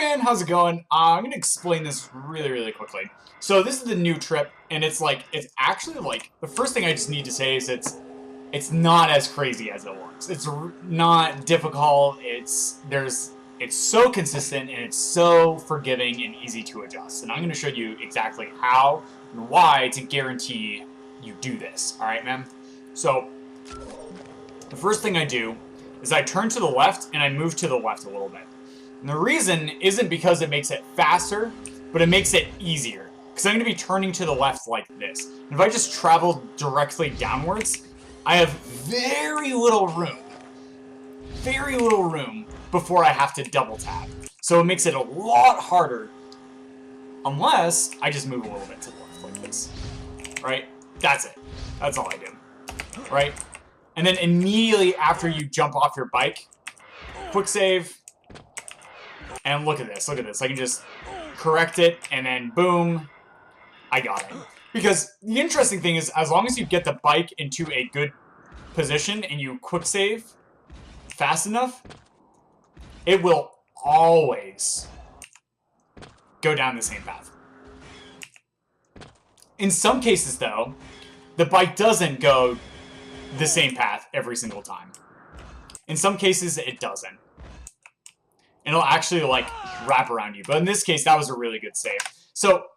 man, how's it going? I'm gonna explain this really quickly. So this is the new trip, and it's actually like, the first thing I just need to say is it's not as crazy as it looks. It's not difficult. It's so consistent, and it's so forgiving and easy to adjust. And I'm gonna show you exactly how and why to guarantee you do this. All right, man? So the first thing I do is I turn to the left and I move to the left a little bit. And the reason isn't because it makes it faster, but it makes it easier. Because I'm going to be turning to the left like this. And if I just travel directly downwards, I have very little room before I have to double tap. So it makes it a lot harder, unless I just move a little bit to the left like this. Right? That's it. That's all I do. Right? And then immediately after you jump off your bike, quick save, and look at this, I can just correct it, and then boom, I got it. Because the interesting thing is, as long as you get the bike into a good position and you quick save fast enough, it will always go down the same path. In some cases, though, the bike doesn't go the same path every single time. In some cases, it doesn't. It'll actually, like, wrap around you. But in this case, that was a really good save. So,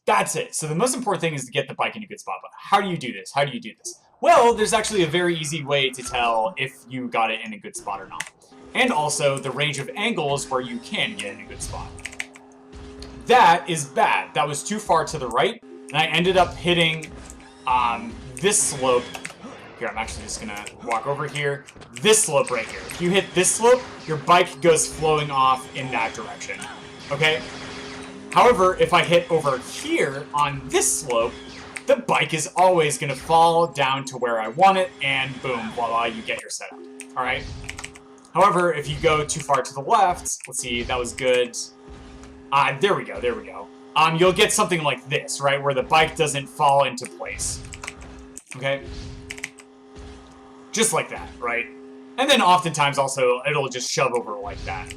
that's it. So the most important thing is to get the bike in a good spot. But how do you do this? Well, there's actually a very easy way to tell if you got it in a good spot or not. And also, the range of angles where you can get in a good spot. That is bad. That was too far to the right. And I ended up hitting this slope. Here, I'm actually just gonna walk over here. This slope right here. If you hit this slope, your bike goes flowing off in that direction. Okay? However, if I hit over here on this slope, the bike is always gonna fall down to where I want it, and boom, voila, you get your setup. Alright? However, if you go too far to the left, let's see, that was good. There we go. You'll get something like this, right? Where the bike doesn't fall into place. Okay? Just like that, right? And then oftentimes also, it'll just shove over like that.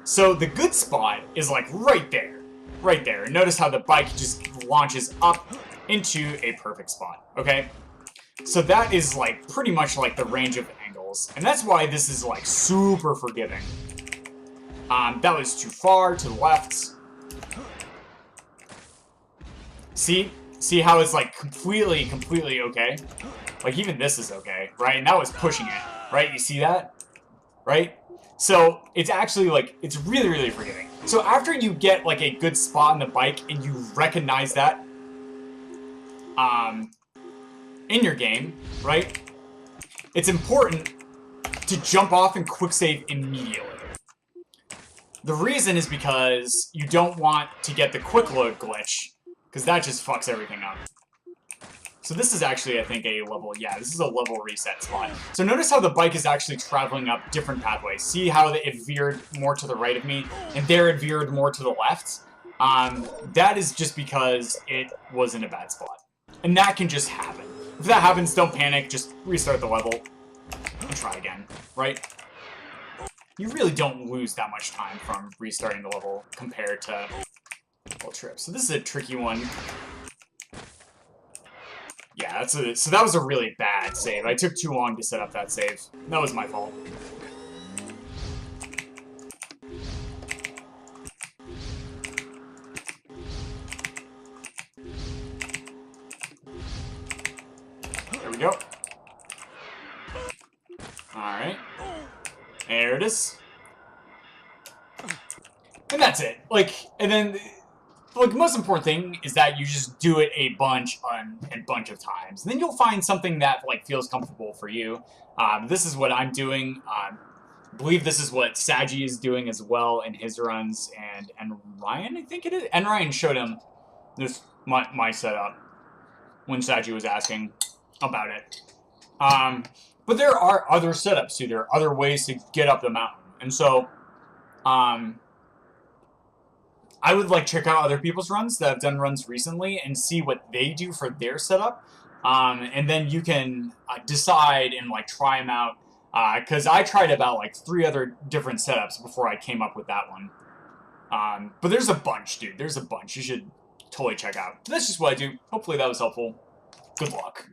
So the good spot is like right there. Right there. Notice how the bike just launches up into a perfect spot, okay? So that is like pretty much like the range of angles. And that's why this is like super forgiving. That was too far to the left. See how it's like completely okay? Like even this is okay, right? And that was pushing it, right? You see that? Right? So it's actually like, it's really forgiving. So after you get like a good spot on the bike and you recognize that in your game, right? It's important to jump off and quick save immediately. The reason is because you don't want to get the quick load glitch, because that just fucks everything up. So this is actually, I think, a level, yeah, this is a level reset spot. So notice how the bike is actually traveling up different pathways. See how it veered more to the right of me, and there it veered more to the left? That is just because it was in a bad spot. And that can just happen. If that happens, don't panic, just restart the level and try again, right? You really don't lose that much time from restarting the level compared to full trip. So this is a tricky one. Yeah, so that was a really bad save. I took too long to set up that save. That was my fault. There we go. Alright. There it is. And that's it. Like, and then... Like, the most important thing is that you just do it a bunch of times. And then you'll find something that, like, feels comfortable for you. This is what I'm doing. I believe this is what Saji is doing as well in his runs. And Ryan, I think it is. And Ryan showed him this my setup when Saji was asking about it. But there are other setups, too. There are other ways to get up the mountain. And so, I would like check out other people's runs that have done runs recently and see what they do for their setup. And then you can decide and like try them out. Because I tried about like 3 other different setups before I came up with that one. But there's a bunch, dude. There's a bunch. You should totally check out. That's just what I do. Hopefully that was helpful. Good luck.